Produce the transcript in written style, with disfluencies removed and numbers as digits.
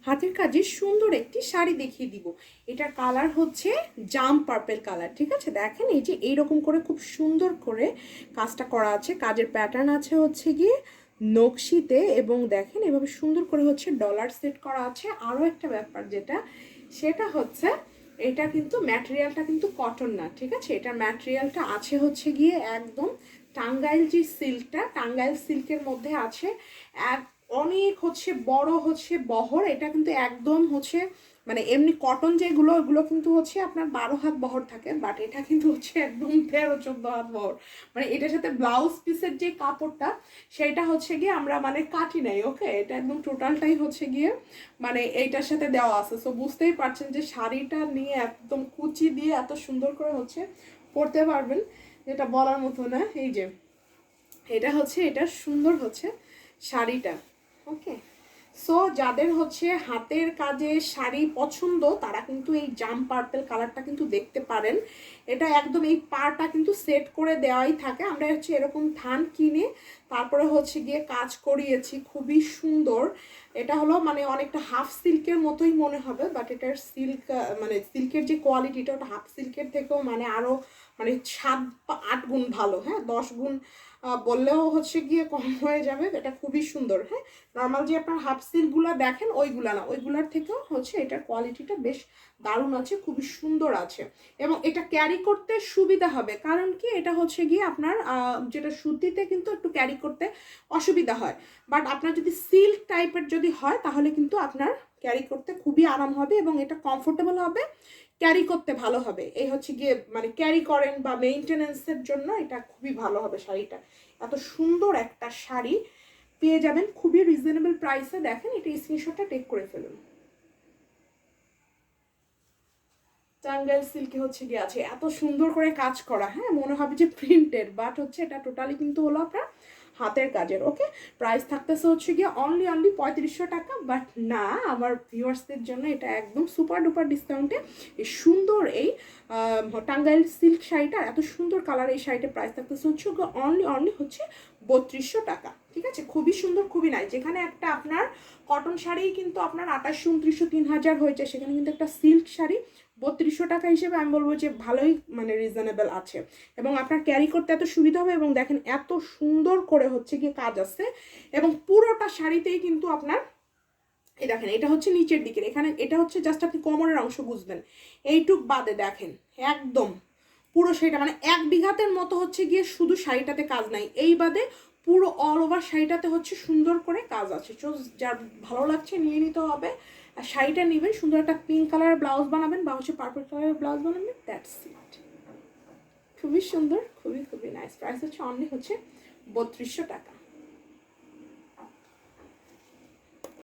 হাতের কাজে সুন্দর একটি শাড়ি দেখিয়ে দিব। এটার কালার হচ্ছে জাম পার্পল কালার, ঠিক আছে। দেখেন এই যে এইরকম করে খুব সুন্দর করে কাজটা করা আছে, কাজের প্যাটার্ন আছে হচ্ছে গিয়ে নকশিতে, এবং দেখেন এভাবে সুন্দর করে হচ্ছে ডলার সেট করা আছে। আরও একটা ব্যাপার যেটা, সেটা হচ্ছে এটা কিন্তু ম্যাটেরিয়ালটা কিন্তু কটন না, ঠিক আছে। এটার ম্যাটেরিয়ালটা আছে হচ্ছে গিয়ে একদম টাঙ্গাইল যে সিল্কটা, টাঙ্গাইল সিল্কের মধ্যে আছে এক অনেক হচ্ছে বড় হচ্ছে বহর। এটা কিন্তু একদম হচ্ছে মানে এমনি কটন যেগুলো ওগুলো কিন্তু হচ্ছে আপনার 12 হাত বহর থাকে, বাট এটা কিন্তু হচ্ছে একদম 13-14 হাত বহর। মানে এটার সাথে ব্লাউজ পিসের যে কাপড়টা সেটা হচ্ছে গিয়ে আমরা মানে কাটি নাই, ওকে। এটা একদম টোটালটাই হচ্ছে গিয়ে মানে এইটার সাথে দেওয়া আছে। সো বুঝতেই পারছেন যে শাড়িটা নিয়ে একদম কুচি দিয়ে এত সুন্দর করে হচ্ছে পরতে পারবেন, যেটা বলার মতো না। এই যে এটা হচ্ছে এটা সুন্দর হচ্ছে শাড়িটা, ওকে। সো যাদের হচ্ছে হাতের কাজে শাড়ি পছন্দ তারা কিন্তু এই জাম পার্পল কালারটা কিন্তু দেখতে পারেন। এটা একদম এই পাড়টা কিন্তু সেট করে দেওয়াই থাকে। আমরা হচ্ছে এরকম থান কিনে তারপরে হচ্ছে গিয়ে কাজ করিয়েছি, খুবই সুন্দর। এটা হলো মানে অনেকটা হাফ সিল্কের মতোই মনে হবে, বাট এটার সিল্ক মানে সিল্কের যে কোয়ালিটিটা ওটা হাফ সিল্কের থেকেও মানে আরও মানে 7-8 গুণ ভালো, হ্যাঁ 10 গুণ বললেও হচ্ছে গিয়ে কম হয়ে যাবে। এটা খুবই সুন্দর, হ্যাঁ। নর্মাল যে আপনার হাফ সিল্কগুলো দেখেন ওইগুলা না, ওইগুলার থেকেও হচ্ছে এটার কোয়ালিটিটা বেশ দারুণ আছে, খুবই সুন্দর আছে। এবং এটা ক্যারি করতে সুবিধা হবে, কারণ কি এটা হচ্ছে গিয়ে আপনার যেটা সুতিতে কিন্তু একটু ক্যারি করতে অসুবিধা হয়, বাট আপনার যদি সিল্ক টাইপের যদি হয় তাহলে কিন্তু আপনার ক্যারি করতে খুবই আরাম হবে এবং এটা কমফোর্টেবল হবে, ক্যারি করতে ভালো হবে। এই হচ্ছে গিয়ে মানে ক্যারি করেন বা মেইনটেনেন্সের জন্য এটা খুবই ভালো হবে শাড়িটা। এত সুন্দর একটা শাড়ি পেয়ে যাবেন খুবই রিজনেবল প্রাইসে। দেখেন এটা স্ক্রিনশটটা টেক করে ফেলুন। টাঙ্গাইল সিল্কে হচ্ছে গিয়ে আছে এত সুন্দর করে কাজ করা, হ্যাঁ মনে হবে যে প্রিন্টেড, বাট হচ্ছে এটা টোটালি কিন্তু হলো আপনার হাতের কাজের, ওকে। প্রাইস থাকতেছে হচ্ছে গিয়ে অনলি 3500 টাকা, বাট না আমার ভিউয়ার্সদের জন্য এটা একদম সুপার ডুপার ডিসকাউন্টে এই সুন্দর এই টাঙ্গাইল সিল্ক শাড়িটা, এত সুন্দর কালার এই শাড়িটার প্রাইস থাকতেছে হচ্ছে অনলি হচ্ছে 3200 টাকা, ঠিক আছে। খুবই সুন্দর, খুবই নাই। যেখানে একটা আপনার কটন শাড়ি কিন্তু আপনার 2800, 2900, 3000 হয়েছে, সেখানে কিন্তু একটা সিল্ক শাড়ি 3200 টাকা হিসেবে আমি বলবো যে ভালোই মানে রিজনেবল আছে, এবং আপনার ক্যারি করতে এত সুবিধা হবে। এবং দেখেন এত সুন্দর করে হচ্ছে গিয়ে কাজ আছে, এবং পুরোটা শাড়িতেই কিন্তু আপনার এই দেখেন এটা হচ্ছে নিচের দিকের, এখানে এটা হচ্ছে জাস্ট আপনি কোমরের অংশ বুঝবেন, এইটুক বাদে দেখেন একদম পুরো শাড়িটা মানে 1 বিঘাতের মতো হচ্ছে গিয়ে শুধু শাড়িটাতে কাজ নাই, এই বাদে পুরো অল ওভার শাড়িটাতে হচ্ছে সুন্দর করে কাজ আছে। তো যার ভালো লাগছে নিয়ে নিতে হবে। আর শাড়িটা নেবেন, সুন্দর একটা পিঙ্ক কালারের ব্লাউজ বানাবেন বা হচ্ছে পার্পল কালারের ব্লাউজ বানাবেন, দ্যাটস ইট। খুবই সুন্দর, খুবই খুবই নাইস। প্রাইস হচ্ছে অনলি হচ্ছে 3200 টাকা।